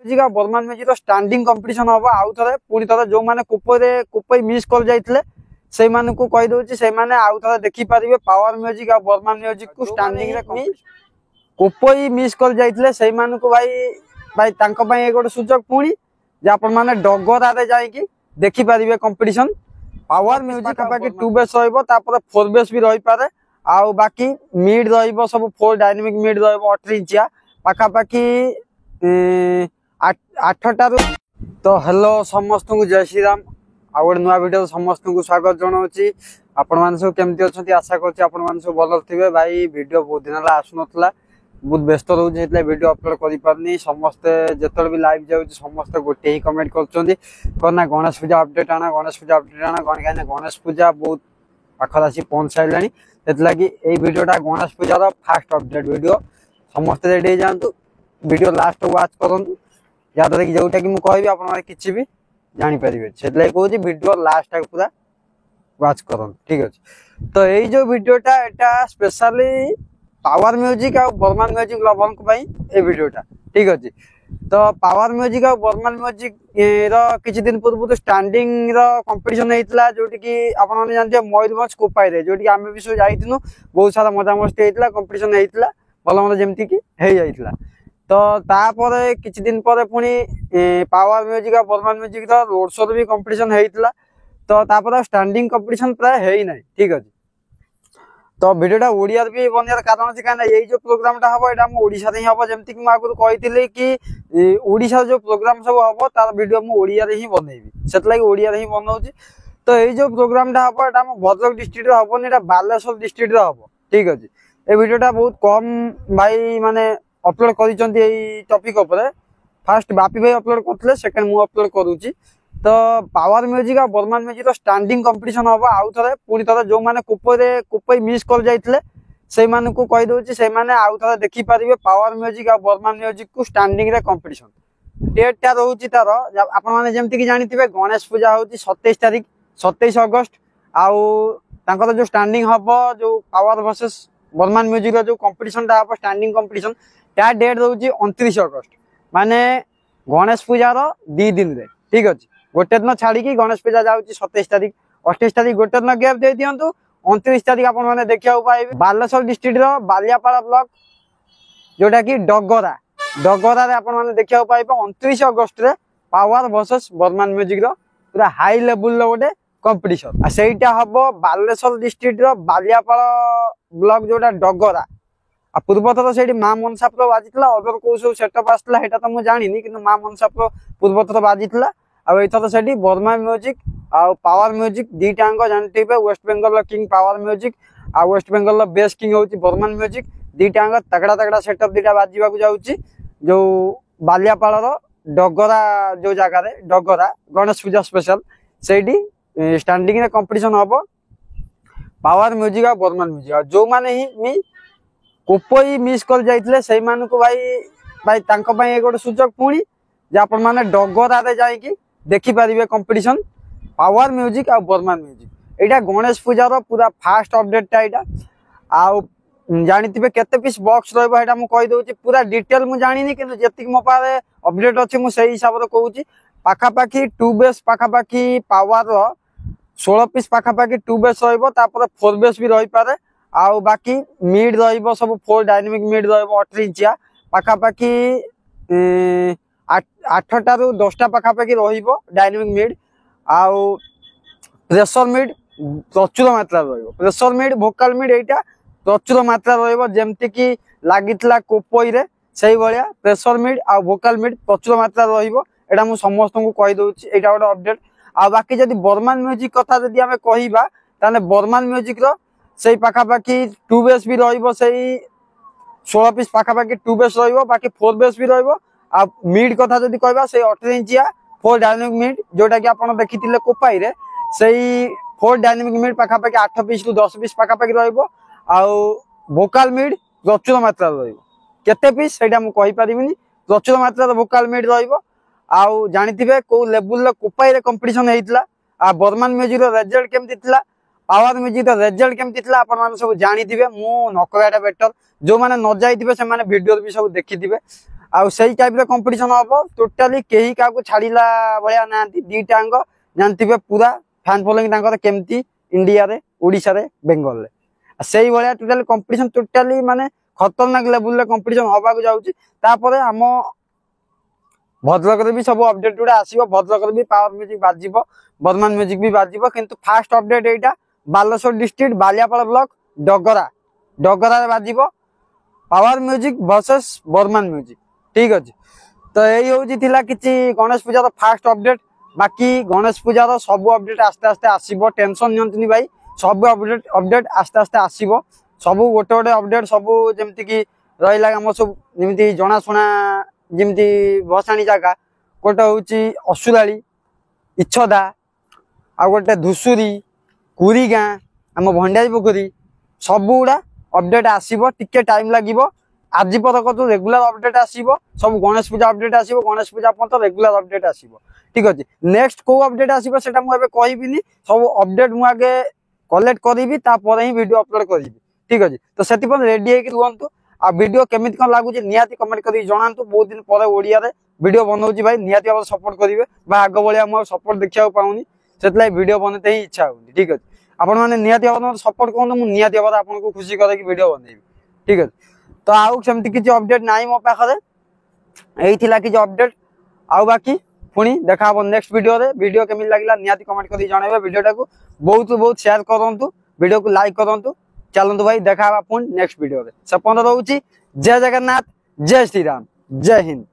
Music और बर्मान music standing competition हम आउ थे पुणी थे जो मैंने कुपई मिस कर जाते से कही दूसरी से आउ थे देखिपारे पावर म्यूजिक और बर्मान म्यूजिक को स्टैंडिंग रे कुपई मिस कर जाते से भाई भाई गोटे सुजोग पुणी जे आप डगरारे जाकि देखिपारे कंपटीशन पावर म्यूजिक पाखा 2 बेस फोर बेस भी रही पारे आउ बाकी मिड रही सब 4 डायनेमिक मिड रही 18 इंचिया पाखापाखि 8 तो हेलो समस्त को जय श्री राम आ गए नुआ वीडियो समस्त को स्वागत जनाऊँगी आपण मैंने सब केमती अच्छा आशा कर सब भल थे भाई वीडियो बहुत दिन है आसुना बहुत व्यस्त रोचे वीडियो अपलोड कर पारनी समस्ते जिते भी लाइव जाऊँ समस्ते गोटे ही कमेंट करना गणेश पूजा अपडेट आना गणेश पूजा अपडेट आना कहीं गणेश पूजा बहुत पाखर आसी पहुंच सारे से वीडियोटा गणेश पूजार फास्ट अपडेट वीडियो समस्ते रेडी जातु वीडियो लास्ट वाच करूँ जहाँद्वारा कि जोटा कि मुझे कहि आप किसी भी जानीपारे से कहूँ वीडियो लास्ट पूरा वाच कर ठीक अच्छे। तो यही जो वीडियोटा यहाँ स्पेशली पावर म्यूजिक और बर्मान म्यूजिक लवर वीडियोटा ठीक अच्छे। तो पावर म्यूजिक और बर्मान म्यूजिक किसी दिन पूर्व स्टैंडिंग कंपटीशन होता जो आप जानते मयूरभंज कोपाई जो आम भी सब जाइनु बहुत सारा मजामस्ती होता कंपटीशन होता भल मत जमती कि हो जाता। तो तापर किसी दिन पर पुणी पावर म्यूजिक और बर्मान म्यूजिक रोड शो भी कंपटीशन होता तो तापर स्टैंडिंग कंपटीशन प्राय है ना ठीक अच्छे। तो वीडियोटा ओडिया भी बनार कारण अच्छे कहीं यही जो प्रोग्राम हम यहाँ ओडिशा ही हम जमीक मुझे कही कि ओडिशा जो प्रोग्राम सब हम तार वीडियो मुझे ओडिया ही बनइबी से ओडिया ही बनाऊँगी। तो यही जो प्रोग्राम हम यहाँ भद्रक डिस्ट्रिक्ट हम यहाँ बालेश्वर डिस्ट्रिक्ट हम ठीक अच्छे। ये वीडियोटा बहुत कम भाई माने अपलोड कर टॉपिक उपर फास्ट बापी भाई अपलोड करते सेकेंड मुझे अपलोड करुच्ची। तो पावर म्यूजिक और बर्मान म्यूजिक स्टैंडिंग कंपटीशन हम आउ थे पुणी थे जो मैंने कुपई मिस कर जाते से कही दूसरी से आउ थे देखिपारे पावर म्यूजिक और बर्मान म्यूजिक को स्टैंडिंग रे कंपटीशन डेटा रोचे तार आपने जमीक जानी गणेश पूजा हूँ 27 तारीख 27 अगस्त आउ जो स्टैंडिंग हम जो पावर वर्सेस बर्मान म्यूजिक जो कंपटीशन हम स्टैंडिंग कंपटीशन ता डेट रोचे 29 अगस्त माने गणेश पूजार 2 दिन रे ठीक अच्छे। गोटे दिन छाड़ी गणेश पूजा जाऊँगी 27 तारीख 28 तारीख गोटे दिन गैप दे दिंतु 29 तारीख आपने देखा पाइबे बालेश्वर डिस्ट्रिक्ट बालियापाड़ा ब्लॉक जोटा कि डगरा आपने देखा पाइबे 29 अगस्त रे पावर वर्सेस बर्मान म्यूजिक पूरा हाई लेवल गोटे कंपटीशन सेटा हम बालेश्वर डिस्ट्रिक्ट बालियापाड़ा ब्लॉक जोटा डगरा पूर्व थर से माँ मनसापुर बाजी अदर कौ सब सेटअप आसाला तो मुझे जानी कि माँ मनसापुर पूर्व थर बाजी आईथर से बर्मान म्यूजिक आउ पावर म्यूजिक दीटांग जानते West Bengal king power music आ वेस्ट बेंगल बेस्ट किंग हूँ बर्मान म्यूजिक दीटांग तगड़ा तगड़ा सेटअप दीटा बाजवा जाऊँगी जो बालियापाड़ डगरा जो जगार डगरा गणेश पूजा स्पेशल से स्टैंडिंग कंपटीशन हम पावर म्यूजिक और बर्मान म्यूजिक जो मैंने ही कुपई मिस कर जाते से भाई भाई गोटे सुजोग पुणी जे आप डगरारे जाकि देखिपारे कंपटीशन पावर म्यूजिक और बर्मान म्यूजिक यहाँ गणेश पूजार पूरा फास्ट अपडेटा यहाँ आउ जानी केते पीस बॉक्स रहा मुझे कही दूसरी पूरा डिटेल मुझे जानी कि जी मो पारे अपडेट अच्छे मुझे हिसाब से कहूँ पाखापाखि 2 बेस पाखापाखि पावर 16 पीस पाखापाखि 2 बेस फोर बेस भी रही पारे आउ बाकी मिड रही सब 4 डायनेमिक मिड रही 18 इंचिया पाखापाखि 8 रू 10टा पाखापाखि डायनेमिक मिड आउ प्रेशर मिड प्रचुर मात्रा प्रेशर मिड भोकाल मिड यहाँ प्रचुर मात्रा रमती कि लगी कोपई रे से भाया प्रेशर मिड आ भोकाल मिड प्रचुर मात्रा रहा मुझे समस्त को कही दूसरी यहाँ गोटे अपडेट आ बाकी जब बर्मान म्यूजिक कथा जब आम कह बर्मान म्यूजिक से पाखापाखि 2 बेस भी रही 16 पीस पाखापाखि 2 बेस बाकी 4 बेस भी रहा मिड कथा जब कह 18 इंचिया 4 डायनेमिक मिड जोटा कि आप देखी कोपाई रे से 4 डायनेमिक मिड पाखापाखि 8 पीस रु 10 पीस पाखापाखि भोकाल मिड प्रचुर मात्रा केते पीस से मुझे कहीपरि प्रचुर मात्रा भोकाल मिड रहा जानी कौ लेवल कोपाई कंपटीशन होता बर्मान म्यूजिक रिजल्ट केमती पावर म्यूजिक रिजल्ट केमती आप सब जानी मु न कहटा बेटर जो मैंने न जाइए से वीडियो भी सब देखी आउ सेई टाइप रे कंपटीशन हबो टोटली केही का को छाड़ीला भया नांती दीटा अंग जानथिबे पूरा फैन फॉलोइंग तांकर केमती इंडिया रे ओडिसा रे बेंगल रे सेई भया टोटली कंपटीशन टोटली माने खतरनाक लेवल रे कंपटीशन हबा को जाउची तापरे हम भद्रक रे भी सब अपडेट गुडा आसीबो भद्रक रे भी पावर म्यूजिक बाजिबो बर्मान म्यूजिक भी बाजिबो किंतु फास्ट अपडेट एटा बालेश्वर डिस्ट्रिक्ट बालियापाड़ ब्लॉक डगरा रे बाजिबो पावर म्यूजिक वर्सेस बर्मान म्यूजिक ठीक अछि तो एई होउची थिला किछि गणेश पूजा रो फास्ट अपडेट बाकी गणेश पूजा रो सब अपडेट आस्ते आस्ते आसीबो टेंशन नियंतनी भाई सब अपडेट आस्ते आस्ते आसीबो सब गोटे गोटे अपडेट सब जेमति की रहिला हम सब जेमति जणा सुना जेमति भसाणी जागा गोटे होउची असुराली इच्छदा आ गोटे धुसुरी कुरीगाँ आम भंडारी पोखरी सब गुड़ा अपडेट आसीबो टिके टाइम लागिबो आज पर तो रेगुलर अपडेट आसीबो सब गणेश पूजा अपडेट आसीबो गणेश पूजा पर रेगुलर अपडेट आसीबो ठीक अछि नेक्स्ट को अपडेट आसीबो सेटा मु एबे कहबिनी सब अपडेट मु आगे कलेक्ट करिवि ता पर ही वीडियो अपलोड करिवि ठीक अछि तो सेति पर रेडी हे कि रुहंतु आ वीडियो केमिति कोन लागु जे नियाती कमेंट करि जणांतु बहुत दिन पर ओडिया रे वीडियो बनौची भाई नियाती अब सपोर्ट करिवे बा आगो बळिया मु सपोर्ट देखिया पाउनी सेतलाई वीडियो बनते ही इच्छा होनी ठीक अछि आपण माने नियाती अब सपोर्ट कोन मु नियाती अब आपन को खुशी करे कि वीडियो बनैबी ठीक अछि तो आउ सेमति किछि अपडेट नाही मो पाखरे एई थिला कि अपडेट आउ बाकी पुणी देखा हम नेक्स्ट वीडियो केमिति लागिला नियाती कमेंट करि जणाइबे वीडियोटा को बहुत शेयर करंतु वीडियो को लाइक करंतु चलंतु भाई देखा पुणी नेक्स्ट वीडियो रे सपन रहउची जय जगन्नाथ जय श्री राम जय हिंद।